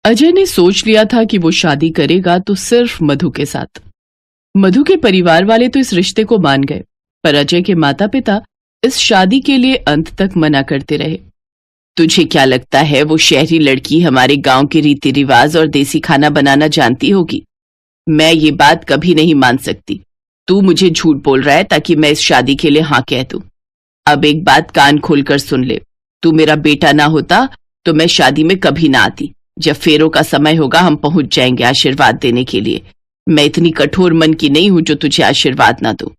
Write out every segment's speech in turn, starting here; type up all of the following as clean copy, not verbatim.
अजय ने सोच लिया था कि वो शादी करेगा तो सिर्फ मधु के साथ। मधु के परिवार वाले तो इस रिश्ते को मान गए, पर अजय के माता पिता इस शादी के लिए अंत तक मना करते रहे। तुझे क्या लगता है वो शहरी लड़की हमारे गांव के रीति रिवाज और देसी खाना बनाना जानती होगी? मैं ये बात कभी नहीं मान सकती। तू मुझे झूठ बोल रहा है ताकि मैं इस शादी के लिए हाँ कह दूं। अब एक बात कान खोलकर सुन ले, तू मेरा बेटा ना होता तो मैं शादी में कभी ना आती। जब फेरों का समय होगा हम पहुंच जाएंगे आशीर्वाद देने के लिए। मैं इतनी कठोर मन की नहीं हूं जो तुझे आशीर्वाद ना दूं।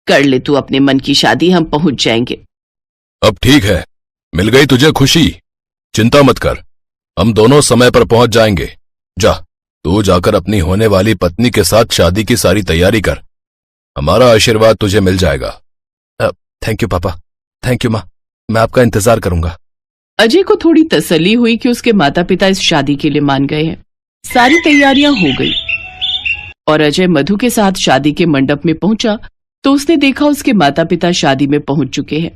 कर ले तू अपने मन की शादी, हम पहुंच जाएंगे। अब ठीक है, मिल गई तुझे खुशी, चिंता मत कर, हम दोनों समय पर पहुंच जाएंगे। जा, तू जाकर अपनी होने वाली पत्नी के साथ शादी की सारी तैयारी कर, हमारा आशीर्वाद तुझे मिल जाएगा। थैंक यू पापा, थैंक यू माँ, मैं आपका इंतजार करूंगा। अजय को थोड़ी तसल्ली हुई कि उसके माता पिता इस शादी के लिए मान गए हैं। सारी तैयारियां हो गई और अजय मधु के साथ शादी के मंडप में पहुंचा तो उसने देखा उसके माता पिता शादी में पहुंच चुके हैं।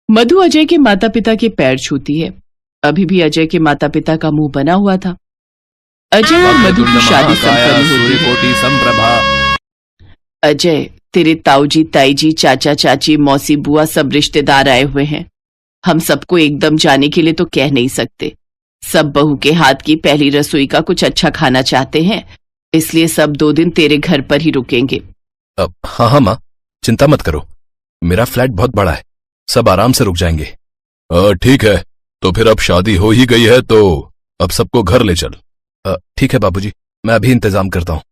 मधु अजय के माता पिता के पैर छूती है। अभी भी अजय के माता पिता का मुंह बना हुआ था। अजय और मधु की शादी संपन्न होती है। अजय, तेरे ताऊजी, ताईजी, चाचा, चाची, मौसी, बुआ सब रिश्तेदार आए हुए हैं। हम सबको एकदम जाने के लिए तो कह नहीं सकते। सब बहू के हाथ की पहली रसोई का कुछ अच्छा खाना चाहते हैं, इसलिए सब 2 दिन तेरे घर पर ही रुकेंगे। हाँ माँ, चिंता मत करो, मेरा फ्लैट बहुत बड़ा है, सब आराम से रुक जाएंगे। ठीक है, तो फिर अब शादी हो ही गई है तो अब सबको घर ले चल। ठीक है बाबूजी, मैं अभी इंतजाम करता हूँ।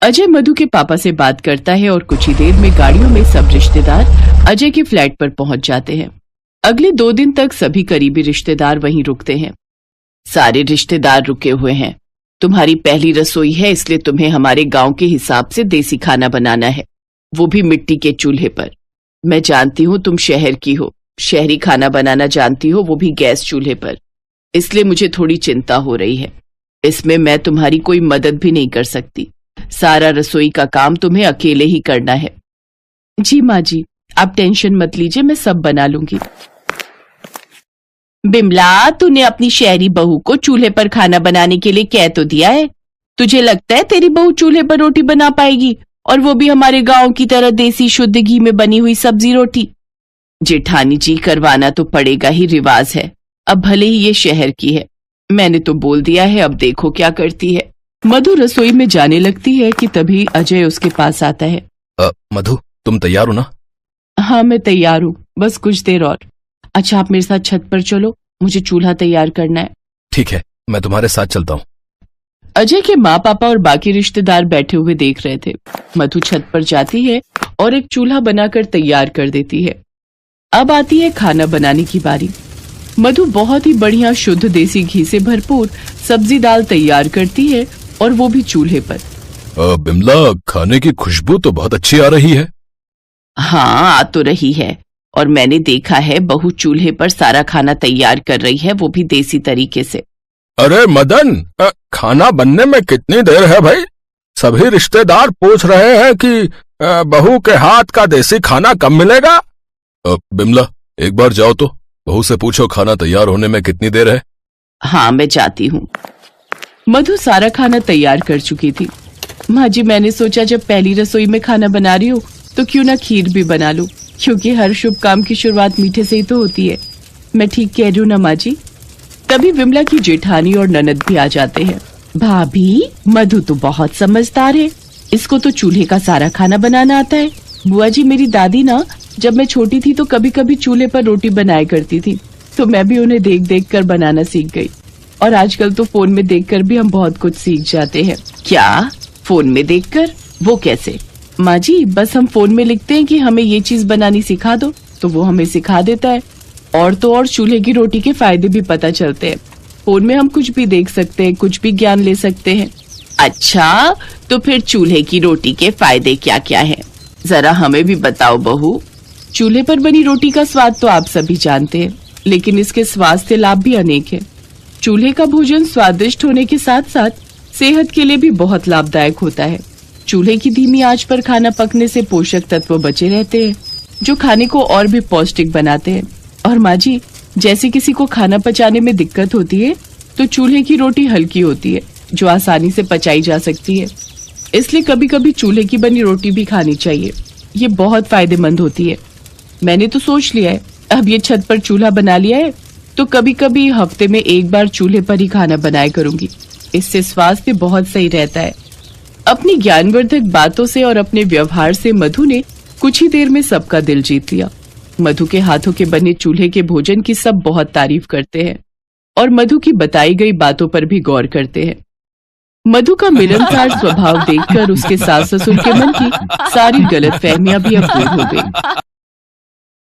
अजय मधु के पापा से बात करता है और कुछ ही देर में गाड़ियों में सब रिश्तेदार अजय के फ्लैट पर पहुंच जाते हैं। अगले 2 दिन तक सभी करीबी रिश्तेदार वहीं रुकते हैं। सारे रिश्तेदार रुके हुए हैं। तुम्हारी पहली रसोई है, इसलिए तुम्हें हमारे गांव के हिसाब से देसी खाना बनाना है, वो भी मिट्टी के चूल्हे पर। मैं जानती हूँ तुम शहर की हो, शहरी खाना बनाना जानती हो, वो भी गैस चूल्हे पर, इसलिए मुझे थोड़ी चिंता हो रही है। इसमें मैं तुम्हारी कोई मदद भी नहीं कर सकती। सारा रसोई का काम तुम्हें अकेले ही करना है। जी माँ जी, आप टेंशन मत लीजिए, मैं सब बना लूंगी। बिमला, तूने अपनी शहरी बहू को चूल्हे पर खाना बनाने के लिए कह तो दिया है। तुझे लगता है तेरी बहू चूल्हे पर रोटी बना पाएगी, और वो भी हमारे गांव की तरह देसी शुद्ध घी में बनी हुई सब्जी रोटी? जेठानी जी, करवाना तो पड़ेगा ही, रिवाज है। अब भले ही ये शहर की है, मैंने तो बोल दिया है, अब देखो क्या करती है। मधु रसोई में जाने लगती है कि तभी अजय उसके पास आता है। मधु, तुम तैयार हो ना? हाँ मैं तैयार हूँ, बस कुछ देर और। अच्छा आप मेरे साथ छत पर चलो, मुझे चूल्हा तैयार करना है। ठीक है, मैं तुम्हारे साथ चलता हूँ। अजय के माँ पापा और बाकी रिश्तेदार बैठे हुए देख रहे थे। मधु छत पर जाती है और एक चूल्हा बनाकर तैयार कर देती है। अब आती है खाना बनाने की बारी। मधु बहुत ही बढ़िया शुद्ध देसी घी से भरपूर सब्जी दाल तैयार करती है, और वो भी चूल्हे पर। बिमला, खाने की खुशबू तो बहुत अच्छी आ रही है। हाँ, आ तो रही है, और मैंने देखा है बहू चूल्हे पर सारा खाना तैयार कर रही है, वो भी देसी तरीके से। अरे मदन, खाना बनने में कितनी देर है भाई? सभी रिश्तेदार पूछ रहे हैं कि बहू के हाथ का देसी खाना कब मिलेगा? बिमला, एक बार जाओ तो बहू से पूछो खाना तैयार होने में कितनी देर है। हाँ मैं जाती हूँ। मधु सारा खाना तैयार कर चुकी थी। माँ जी, मैंने सोचा जब पहली रसोई में खाना बना रही हूँ तो क्यों ना खीर भी बना लूं, क्योंकि हर शुभ काम की शुरुआत मीठे से ही तो होती है। मैं ठीक कह रही हूँ ना माँ जी? तभी विमला की जेठानी और ननद भी आ जाते हैं। भाभी, मधु तो बहुत समझदार है, इसको तो चूल्हे का सारा खाना बनाना आता है। बुआ जी, मेरी दादी ना जब मैं छोटी थी तो कभी कभी चूल्हे पर रोटी बनाया करती थी, तो मैं भी उन्हें देख देख कर बनाना सीख गई। और आजकल तो फोन में देखकर भी हम बहुत कुछ सीख जाते हैं। क्या? फोन में देखकर? वो कैसे? माँ जी, बस हम फोन में लिखते हैं कि हमें ये चीज बनानी सिखा दो, तो वो हमें सिखा देता है। और तो और चूल्हे की रोटी के फायदे भी पता चलते हैं। फोन में हम कुछ भी देख सकते हैं, कुछ भी ज्ञान ले सकते हैं। अच्छा, तो फिर चूल्हे की रोटी के फायदे क्या क्या हैं? जरा हमें भी बताओ बहू। चूल्हे पर बनी रोटी का स्वाद तो आप सभी जानते हैं, लेकिन इसके स्वास्थ्य लाभ भी अनेक हैं। चूल्हे का भोजन स्वादिष्ट होने के साथ साथ सेहत के लिए भी बहुत लाभदायक होता है। चूल्हे की धीमी आंच पर खाना पकने से पोषक तत्व बचे रहते हैं, जो खाने को और भी पौष्टिक बनाते हैं। और माँ जी, जैसे किसी को खाना पचाने में दिक्कत होती है, तो चूल्हे की रोटी हल्की होती है, जो आसानी से पचाई जा सकती है। इसलिए कभी कभी चूल्हे की बनी रोटी भी खानी चाहिए। ये बहुत फायदेमंद होती है। मैंने तो सोच लिया है, अब ये छत पर चूल्हा बना लिया है तो कभी कभी हफ्ते में एक बार चूल्हे पर ही खाना बनाया करूंगी। इससे स्वास्थ्य बहुत सही रहता है। अपनी ज्ञानवर्धक बातों से और अपने व्यवहार से मधु ने कुछ ही देर में सबका दिल जीत लिया। मधु के हाथों के बने चूल्हे के भोजन की सब बहुत तारीफ करते हैं और मधु की बताई गई बातों पर भी गौर करते हैं। मधु का मिलनसार स्वभाव देखकर उसके सास ससुर के मन की सारी गलतफहमियां भी अब दूर हो गई।